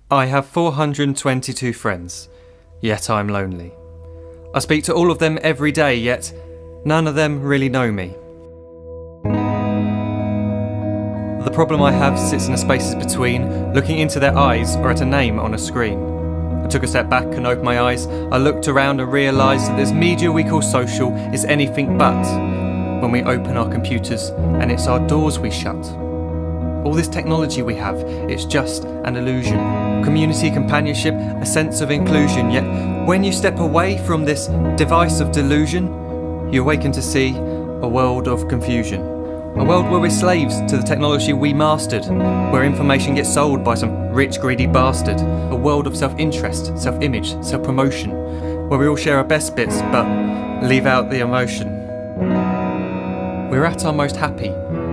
I have 422 friends, yet I'm lonely. I speak to all of them every day, yet none of them really know me. The problem I have sits in the spaces between looking into their eyes or at a name on a screen. I took a step back and opened my eyes. I looked around and realised that this media we call social is anything but when we open our computers and it's our doors we shut. All this technology we have, it's just an illusion. Community, companionship, a sense of inclusion. Yet when you step away from this device of delusion, you awaken to see a world of confusion. A world where we're slaves to the technology we mastered, where information gets sold by some rich, greedy bastard. A world of self-interest, self-image, self-promotion, where we all share our best bits but leave out the emotion. We're at our most happy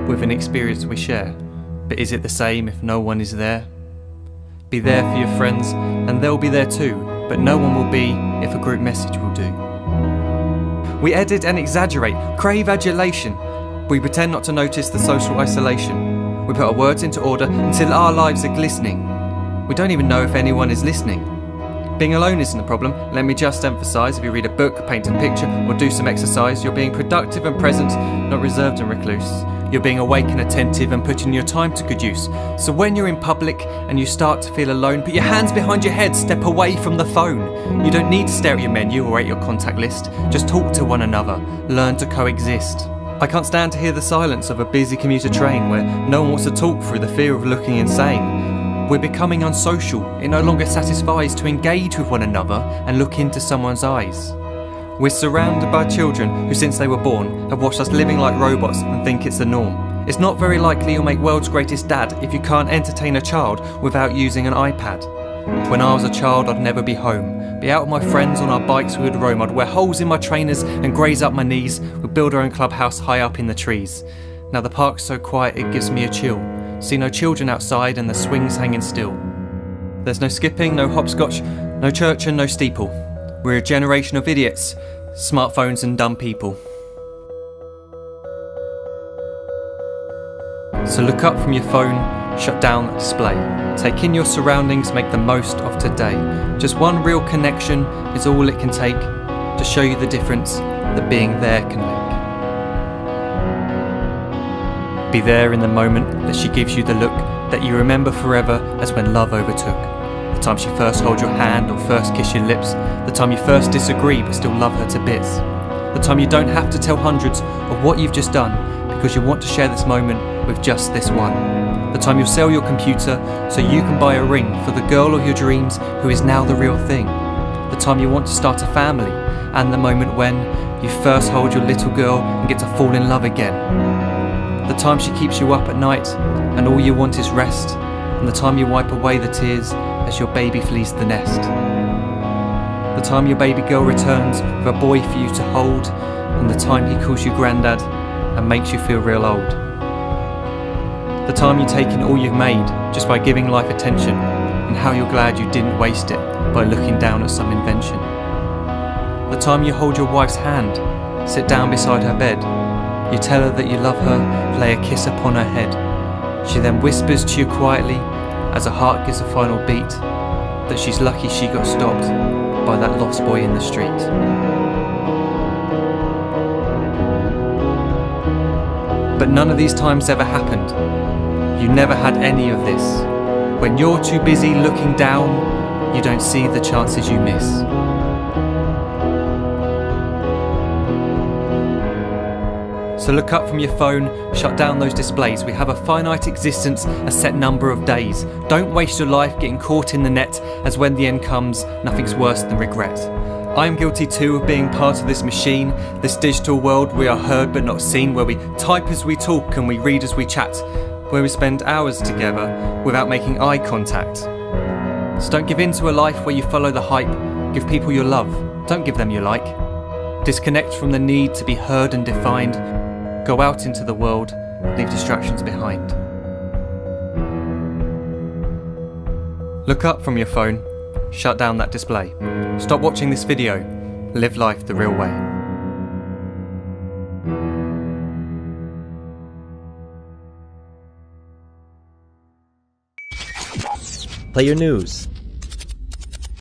with an experience we share. But is it the same if no one is there? Be there for your friends and they'll be there too, but no one will be if a group message will do. We edit and exaggerate, crave adulation. We pretend not to notice the social isolation. We put our words into order until our lives are glistening. We don't even know if anyone is listening. Being alone isn't a problem, let me just emphasise. If you read a book, paint a picture or do some exercise, you're being productive and present, not reserved and recluse. You're being awake and attentive and putting your time to good use. So when you're in public and you start to feel alone, put your hands behind your head, step away from the phone. You don't need to stare at your menu or at your contact list. Just talk to one another, learn to coexist. I can't stand to hear the silence of a busy commuter train where no one wants to talk through the fear of looking insane. We're becoming unsocial. It no longer satisfies to engage with one another and look into someone's eyes. We're surrounded by children who since they were born have watched us living like robots and think it's the norm. It's not very likely you'll make world's greatest dad if you can't entertain a child without using an iPad. When I was a child I'd never be home. Be out with my friends on our bikes we would roam. I'd wear holes in my trainers and graze up my knees. We'd build our own clubhouse high up in the trees. Now the park's so quiet it gives me a chill. See no children outside and the swings hanging still. There's no skipping, no hopscotch, no church and no steeple. We're a generation of idiots, smartphones and dumb people. So look up from your phone, shut down the display. Take in your surroundings, make the most of today. Just one real connection is all it can take to show you the difference that being there can make. Be there in the moment that she gives you the look that you remember forever as when love overtook. The time she first holds your hand or first kiss your lips. The time you first disagree but still love her to bits. The time you don't have to tell hundreds of what you've just done because you want to share this moment with just this one. The time you'll sell your computer so you can buy a ring for the girl of your dreams who is now the real thing. The time you want to start a family and the moment when you first hold your little girl and get to fall in love again. The time she keeps you up at night and all you want is rest. And the time you wipe away the tears as your baby flees the nest. The time your baby girl returns with a boy for you to hold, and the time he calls you granddad and makes you feel real old. The time you take in all you've made just by giving life attention, and how you're glad you didn't waste it by looking down at some invention. The time you hold your wife's hand, sit down beside her bed, you tell her that you love her, lay a kiss upon her head. She then whispers to you quietly as her heart gives a final beat that she's lucky she got stopped by that lost boy in the street. But none of these times ever happened. You never had any of this. When you're too busy looking down, you don't see the chances you miss. So look up from your phone, shut down those displays. We have a finite existence, a set number of days. Don't waste your life getting caught in the net, as when the end comes, nothing's worse than regret. I am guilty too of being part of this machine, this digital world we are heard but not seen, where we type as we talk and we read as we chat, where we spend hours together without making eye contact. So don't give in to a life where you follow the hype. Give people your love, don't give them your like. Disconnect from the need to be heard and defined. Go out into the world, leave distractions behind. Look up from your phone, shut down that display. Stop watching this video, live life the real way. Play your news.